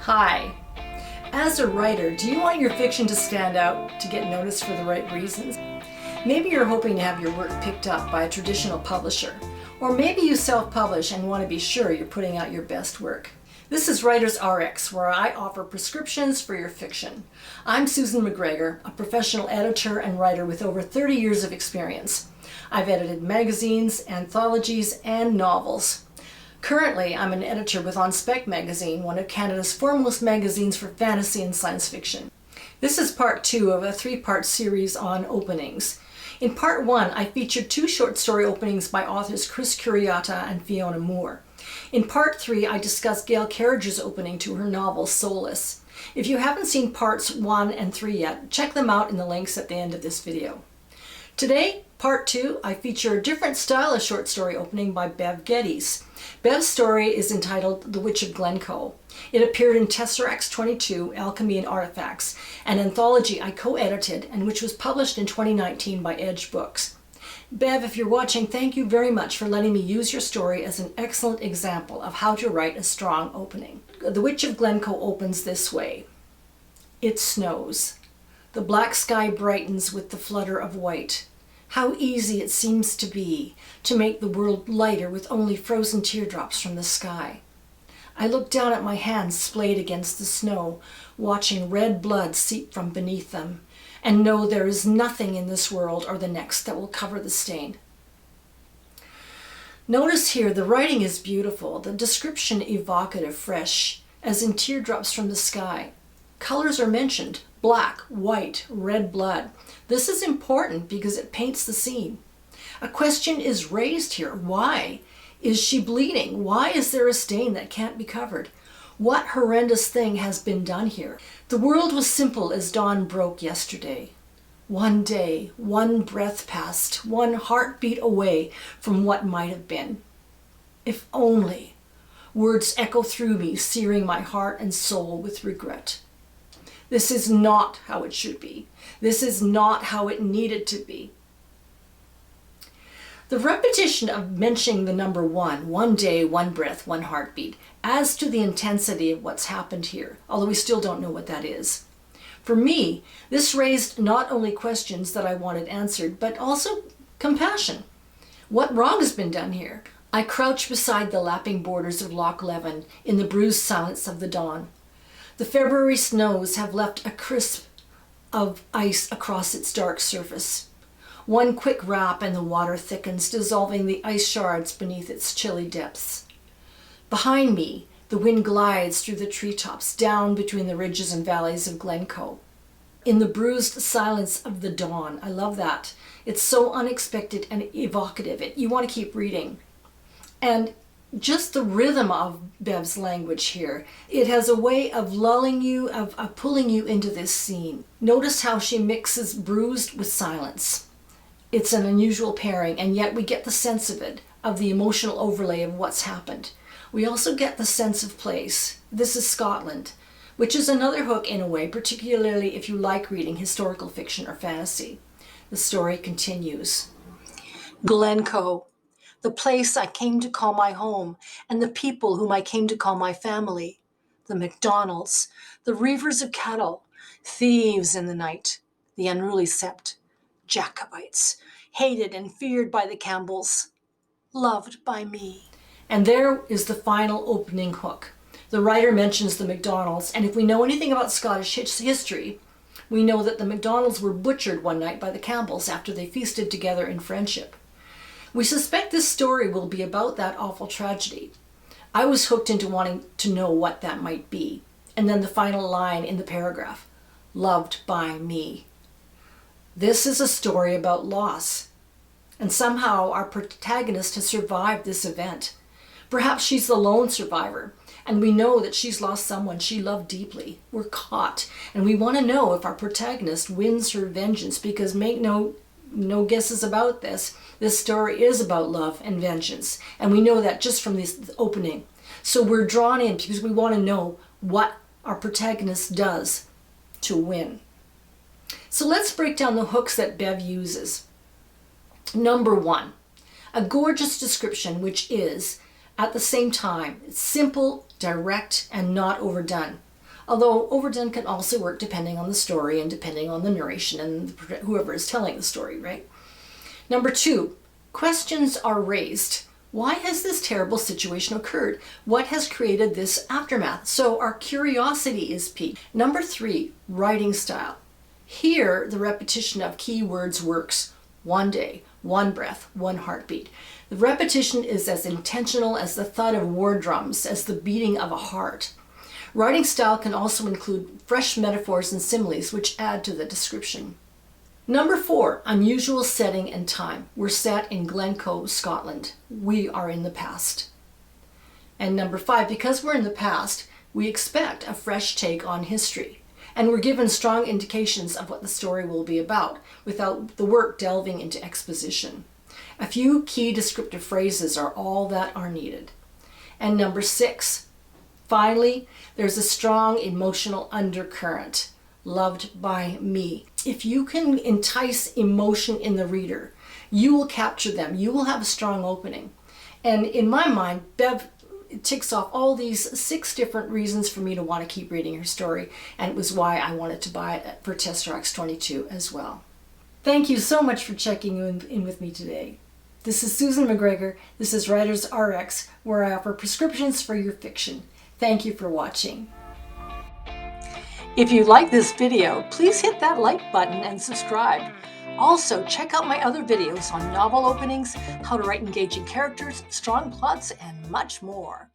Hi. As a writer, do you want your fiction to stand out, to get noticed for the right reasons? Maybe you're hoping to have your work picked up by a traditional publisher, or maybe you self-publish and want to be sure you're putting out your best work. This is Writers RX, where I offer prescriptions for your fiction. I'm Susan MacGregor, a professional editor and writer with over 30 years of experience. I've edited magazines, anthologies, and novels. Currently, I'm an editor with On Spec magazine, one of Canada's foremost magazines for fantasy and science fiction. This is part 2 of a 3-part series on openings. In part 1, I featured 2 short story openings by authors Chris Curiata and Fiona Moore. In part 3, I discussed Gail Carriger's opening to her novel Soulless. If you haven't seen parts 1 and 3 yet, check them out in the links at the end of this video. Today, part 2, I feature a different style of short story opening by Bev Geddes. Bev's story is entitled The Witch of Glencoe. It appeared in Tesseracts 22, Alchemy and Artifacts, an anthology I co-edited and which was published in 2019 by Edge Books. Bev, if you're watching, thank you very much for letting me use your story as an excellent example of how to write a strong opening. The Witch of Glencoe opens this way. It snows. The black sky brightens with the flutter of white. How easy it seems to be to make the world lighter with only frozen teardrops from the sky. I look down at my hands splayed against the snow, watching red blood seep from beneath them, and know there is nothing in this world or the next that will cover the stain. Notice here the writing is beautiful, the description evocative, fresh, as in teardrops from the sky. Colors are mentioned, black, white, red blood. This is important because it paints the scene. A question is raised here. Why is she bleeding? Why is there a stain that can't be covered? What horrendous thing has been done here? The world was simple as dawn broke yesterday. One day, one breath passed, one heartbeat away from what might have been. If only. Words echo through me, searing my heart and soul with regret. This is not how it should be. This is not how it needed to be. The repetition of mentioning the number one day, one breath, one heartbeat, adds to the intensity of what's happened here, although we still don't know what that is. For me, this raised not only questions that I wanted answered, but also compassion. What wrong has been done here? I crouch beside the lapping borders of Loch Leven in the bruised silence of the dawn. The February snows have left a crisp of ice across its dark surface. One quick rap and the water thickens, dissolving the ice shards beneath its chilly depths. Behind me, the wind glides through the treetops, down between the ridges and valleys of Glencoe. In the bruised silence of the dawn, I love that. It's so unexpected and evocative. You want to keep reading. And just the rhythm of Bev's language here, it has a way of lulling you, of pulling you into this scene. Notice how she mixes bruised with silence. It's an unusual pairing, and yet we get the sense of it, of the emotional overlay of what's happened. We also get the sense of place. This is Scotland, which is another hook in a way, particularly if you like reading historical fiction or fantasy. The story continues. Glencoe. The place I came to call my home, and the people whom I came to call my family. The MacDonalds, the reavers of cattle, thieves in the night, the unruly sept, Jacobites, hated and feared by the Campbells, loved by me. And there is the final opening hook. The writer mentions the MacDonalds, and if we know anything about Scottish history, we know that the MacDonalds were butchered one night by the Campbells after they feasted together in friendship. We suspect this story will be about that awful tragedy. I was hooked into wanting to know what that might be. And then the final line in the paragraph, loved by me. This is a story about loss. And somehow our protagonist has survived this event. Perhaps she's the lone survivor, and we know that she's lost someone she loved deeply. We're caught, and we want to know if our protagonist wins her vengeance, because make no guesses about this. This story is about love and vengeance, and we know that just from this opening. So we're drawn in because we want to know what our protagonist does to win. So let's break down the hooks that Bev uses. Number 1, a gorgeous description which is, at the same time, simple, direct, and not overdone. although overdone can also work depending on the story and depending on the narration and whoever is telling the story, right? Number 2, questions are raised. Why has this terrible situation occurred? What has created this aftermath? So our curiosity is piqued. Number 3, writing style. Here, the repetition of key words works. One day, one breath, one heartbeat. The repetition is as intentional as the thud of war drums, as the beating of a heart. Writing style can also include fresh metaphors and similes which add to the description. Number 4, unusual setting and time. We're set in Glencoe, Scotland. We are in the past. And number 5, because we're in the past, we expect a fresh take on history. And we're given strong indications of what the story will be about, without the work delving into exposition. A few key descriptive phrases are all that are needed. And number 6, finally, there's a strong emotional undercurrent. Loved by me. If you can entice emotion in the reader, you will capture them. You will have a strong opening. And in my mind, Bev ticks off all these 6 different reasons for me to want to keep reading her story, and it was why I wanted to buy it for Tesseracts 22 as well. Thank you so much for checking in with me today. This is Susan MacGregor. This is Writers RX, where I offer prescriptions for your fiction. Thank you for watching. If you like this video, please hit that like button and subscribe. Also, check out my other videos on novel openings, how to write engaging characters, strong plots, and much more.